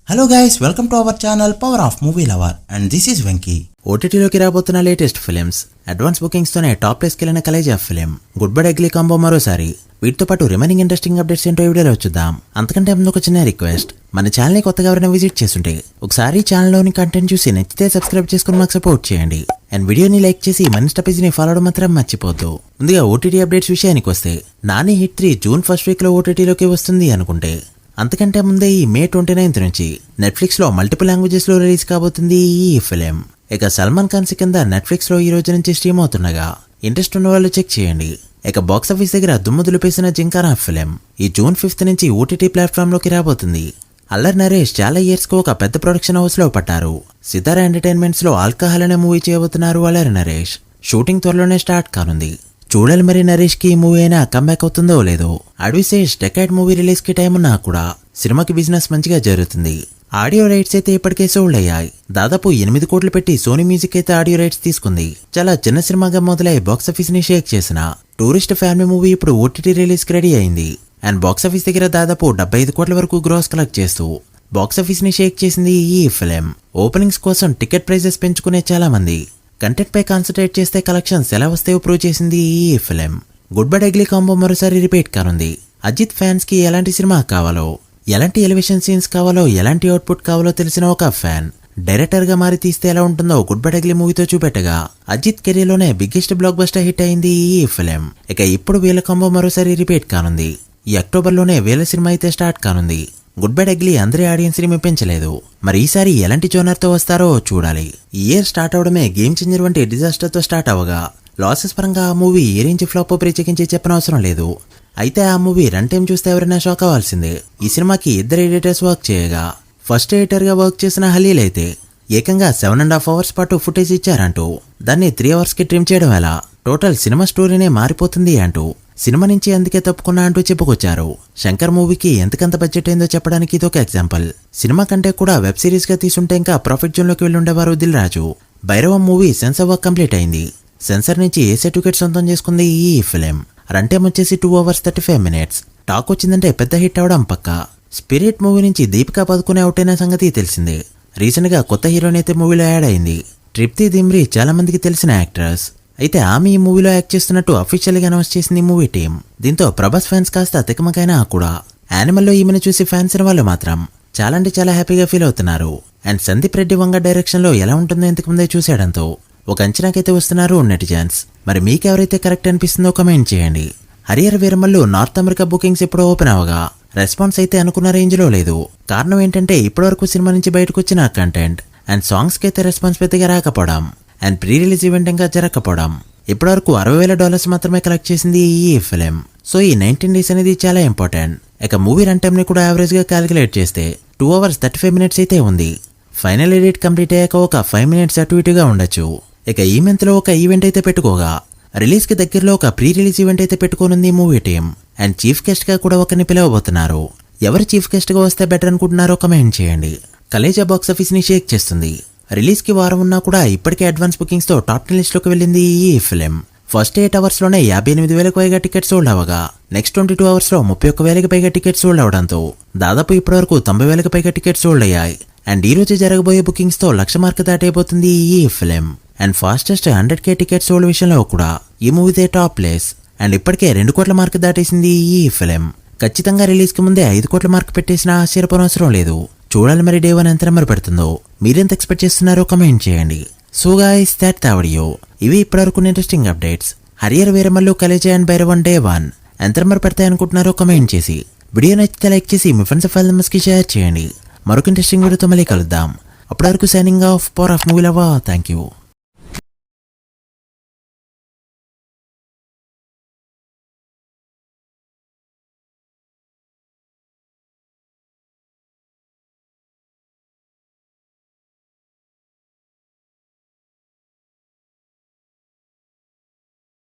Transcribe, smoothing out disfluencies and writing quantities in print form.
Hello guys, welcome to our channel power of movie lover and this is Venky. ఓటీటీలోకి రాబోతున్న latest films, advance bookings తోనే top ప్లేస్కి వెళ్ళిన Khaleja film, good bye ugly combo మరోసారి. వీటితో పాటు రిమైనింగ్ ఇంట్రెస్టింగ్ అప్డేట్స్ ఏంటో వీడియోలో చూద్దాం. అంతకంటే ముందు ఒక చిన్న రిక్వెస్ట్, మన ఛానల్ ని కొత్తగా ఎవరైనా విజిట్ చేస్తుంటే ఒకసారి ఛానల్లోని కంటెంట్ చూసి నచ్చితే సబ్స్క్రైబ్ చేసుకుని మాకు సపోర్ట్ చేయండి. అండ్ వీడియోని లైక్ చేసి మన ఇన్స్టా పేజ్ ని ఫాలో అవడం మాత్రం మర్చిపోద్దు. ముందుగా ఓటీటీ అప్డేట్స్ విషయానికి వస్తే, Nani hit 3 June first week లో ఓటీటీలోకి వస్తుంది అనుకుంటే, అంతకంటే ముందే ఈ మే 29 నుంచి నెట్ఫ్లిక్స్ లో మల్టిపుల్ లాంగ్వేజెస్ లో రిలీజ్ కాబోతుంది ఈ ఫిలిం. ఇక సల్మాన్ ఖాన్ కింద నెట్ఫ్లిక్స్ లో ఈ రోజు నుంచి స్ట్రీమ్ అవుతుండగా ఇంట్రెస్ట్ ఉన్న వాళ్ళు చెక్ చేయండి. ఇక బాక్సాఫీస్ దగ్గర దుమ్ము దులిపేసిన జింకానా ఫిలిం ఈ జూన్ 5 నుంచి ఓటీటీ ప్లాట్ఫామ్ లోకి రాబోతుంది. అల్లరి నరేష్ చాలా ఇయర్స్ కు ఒక పెద్ద ప్రొడక్షన్ హౌస్ లో పట్టారు. సితారా ఎంటర్టైన్మెంట్స్ లో ఆల్కహాల్ అనే మూవీ చేయబోతున్నారు అల్లరి నరేష్. షూటింగ్ త్వరలోనే స్టార్ట్ కానుంది. చూడాలి మరి నరేష్ కి ఈ మూవీ అయినా కంబ్యాక్ అవుతుందో లేదో. అడ్విసేష్ డెకాడ్ మూవీ రిలీజ్ కి టైం ఉన్నా కూడా సినిమాకి బిజినెస్ మంచిగా జరుగుతుంది. ఆడియో రైట్స్ అయితే ఇప్పటికే సోల్డ్ అయ్యాయి. దాదాపు 8 కోట్లు పెట్టి సోనీ మ్యూజిక్ అయితే ఆడియో రైట్స్ తీసుకుంది. చాలా చిన్న సినిమాగా మొదలై బాక్సాఫీస్ ని షేక్ చేసిన టూరిస్ట్ ఫ్యామిలీ మూవీ ఇప్పుడు ఓటీటీ రిలీజ్ కి రెడీ అయింది. అండ్ బాక్సాఫీస్ దగ్గర దాదాపు 75 కోట్ల వరకు గ్రాస్ కలెక్ట్ చేస్తూ బాక్సాఫీస్ ని షేక్ చేసింది ఈ ఫిలిం. ఓపెనింగ్స్ కోసం టికెట్ ప్రైజెస్ పెంచుకునే చాలా మంది కంటెంట్ పై కాన్సన్ట్రేట్ చేస్తే కలెక్షన్స్ ఎలా వస్తాయో ప్రూవ్ చేసింది ఈ film. Good bye ugly combo మరోసారి రిపీట్ కానుంది. అజిత్ ఫ్యాన్స్ కి ఎలాంటి సినిమా కావాలో, ఎలాంటి ఎలివేషన్ సీన్స్ కావాలో, ఎలాంటి అవుట్పుట్ కావాలో తెలిసిన ఒక ఫ్యాన్ డైరెక్టర్ గా మారి తీస్తే ఎలా ఉంటుందో గుడ్ బై ఎగ్లీ మూవీతో చూపెట్టగా అజిత్ కెరీర్ లోనే బిగ్గెస్ట్ బ్లాక్ బస్టర్ హిట్ అయింది ఈ ఫిలిం. ఇక ఇప్పుడు వీళ్ళ కాంబో మరోసారి రిపీట్ కానుంది. ఈ అక్టోబర్ లోనే వీళ్ళ సినిమా అయితే స్టార్ట్ కానుంది. గుడ్ బై ఎగ్లీ అందరి ఆడియన్స్ ని మెప్పించలేదు. మరి ఈసారి ఎలాంటి జోనర్ తో వస్తారో చూడాలి. ఈ ఇయర్ స్టార్ట్ అవడమే గేమ్ చేంజర్ వంటి డిజాస్టర్ తో స్టార్ట్ అవగా లాసెస్ పరంగా ఆ మూవీ ఏ రేంజ్ ఫ్లాప్ ప్రత్యేకించి చెప్పనవసరం లేదు. అయితే ఆ మూవీ రన్ టైం చూస్తే ఎవరైనా షాక్ అవ్వాల్సిందే. ఈ సినిమాకి 2 ఎడిటర్స్ వర్క్ చేయగా ఫస్ట్ ఎడిటర్ గా వర్క్ చేసిన హలీల్ అయితే ఏకంగా 7.5 hours పాటు ఫుటేజ్ ఇచ్చారంటూ దాన్ని 3 hours కి ట్రిమ్ చేయడం ఎలా, టోటల్ సినిమా స్టోరీనే మారిపోతుంది అంటూ సినిమా నుంచి అందుకే తప్పుకున్నా అంటూ చెప్పుకొచ్చారు. శంకర్ మూవీకి ఎంతకంత బడ్జెట్ అయిందో చెప్పడానికి ఇదొక ఎగ్జాంపుల్. సినిమా కంటే కూడా వెబ్ సిరీస్ గా తీసుంటే ఇంకా ప్రాఫిట్ జోన్ లోకి వెళ్ళుండేవారు Dil Raju. Bhairavam movie sensor work complete అయింది. సెన్సార్ నుంచి ఏ సర్టిఫికేట్ సొంతం చేసుకుంది ఈ ఫిలిం. రన్ టైం వచ్చేసి 2 hours 35 minutes. టాక్ వచ్చిందంటే పెద్ద హిట్ అవడం పక్క. స్పిరిట్ మూవీ నుంచి దీపికా పదుకునే అవుట్ అయిన సంగతి తెలిసిందే. రీసెంట్ గా కొత్త హీరోయిన్ అయితే మూవీలో యాడ్ అయింది. ట్రిప్తి దిమ్రి చాలా మందికి తెలిసిన యాక్ట్రెస్. అయితే ఆమె ఈ మూవీలో యాక్ట్ చేస్తున్నట్టు అఫీషియల్ గా అనౌన్స్ చేసింది మూవీ టీం. దీంతో ప్రభాస్ ఫ్యాన్స్ కాస్త తికమకైనా కూడా యానిమల్ లో ఈమెను చూసి ఫ్యాన్స్ వాళ్ళు మాత్రం చాలా అంటే చాలా హ్యాపీగా ఫీల్ అవుతున్నారు. అండ్ సందీప్ రెడ్డి వంగ డైరెక్షన్ లో ఎలా ఉంటుందో ఇంతకు ముందే చూసేయడంతో ఒక అంచనాకైతే వస్తున్నారు నెటిజన్స్. మరి మీకెవరైతే కరెక్ట్ అనిపిస్తుందో కమెంట్ చేయండి. Harrier Veeramallu north America bookings ఎప్పుడో ఓపెన్ అవగా రెస్పాన్స్ అయితే అనుకున్న రేంజ్ లో లేదు. కారణం ఏంటంటే ఇప్పటివరకు సినిమా నుంచి బయటకు వచ్చిన కంటెంట్ అండ్ సాంగ్స్ కి అయితే రెస్పాన్స్ పెద్దగా రాకపోవడం అండ్ ప్రీ రిలీజ్ ఈవెంట్ ఇంకా జరగకపోవడం. ఇప్పటివరకు $60,000 మాత్రమే కలెక్ట్ చేసింది ఈ ఫిలిం. సో ఈ 19 days అనేది చాలా ఇంపార్టెంట్. ఇక మూవీ రన్ టైం ని కూడా యావరేజ్ గా క్యాలిక్యులేట్ చేస్తే 2 hours 35 minutes అయితే ఉంది. ఫైనల్ ఎడిట్ కంప్లీట్ అయ్యాక ఒక 5 minutes అటు ఇటుగా ఉండొచ్చు. ఇక ఈ మంత్ లో ఒక ఈవెంట్ అయితే పెట్టుకోగా రిలీజ్ కి దగ్గరలో ఒక ప్రీ రిలీజ్ ఈవెంట్ అయితే పెట్టుకోనుంది movie team. And chief guest గా కూడా ఒకరిని పిలవబోతున్నారు. ఎవరు చీఫ్ గెస్ట్ గా వస్తే బెటర్ అనుకుంటున్నారో కమెంట్ చేయండి. కలేజా బాక్సాఫీస్ ని షేక్ చేస్తుంది. రిలీజ్ కి వారం ఉన్నా కూడా ఇప్పటికే అడ్వాన్స్ బుకింగ్స్ తో టాప్ 10 లిస్ట్ లోకి వెళ్ళింది ఈ ఫిలిం. ఫస్ట్ 8 hours లోనే 58,000కు పైగా టికెట్స్ సోల్డ్ అవగా నెక్స్ట్ 22 hours లో 31,000కి పైగా టికెట్స్ సోల్డ్ అవడంతో దాదాపు ఇప్పటి వరకు 90,000కి పైగా టికెట్స్ సోల్డ్ అయ్యాయి. అండ్ ఈ రోజు జరగబోయే బుకింగ్స్ తో 1,00,000 మార్క్ దాటైపోతుంది ఈ film. And fastest 100K tickets sold విషయంలో కూడా ఈ మూవీదే టాప్ ప్లేస్. అండ్ ఇప్పటికే 2 కోట్ల మార్క్ దాటేసింది ఈ ఫిలిం. ఖచ్చితంగా రిలీజ్ కి ముందే 5 కోట్ల మార్క్ పెట్టేసిన ఆశ్చర్యపోనవసరం లేదు. చూడాలి మరి డే 1 ఎంత నెంబర్ పెడుతుందో. మీరెంత ఎక్స్పెక్ట్ చేస్తున్నారో కమెంట్ చేయండి. So guys, that the video. ఇవి ఇప్పటివరకు interesting updates. Harrier Veeramallu Khaleja and Bhairavan day 1 ఎంత నెంబర్ పెడతాయనుకుంటున్నారో కమెంట్ చేసి వీడియో నచ్చితే లైక్ చేసి మీ ఫ్రెండ్స్ ఫైల్ మెంబర్స్ కి షేర్ చేయండి. మరొక ఇంట్రెస్టింగ్ వీడియోతో మళ్ళీ కలుద్దాం. అప్పటి వరకు signing off power of movie lover. Thank you.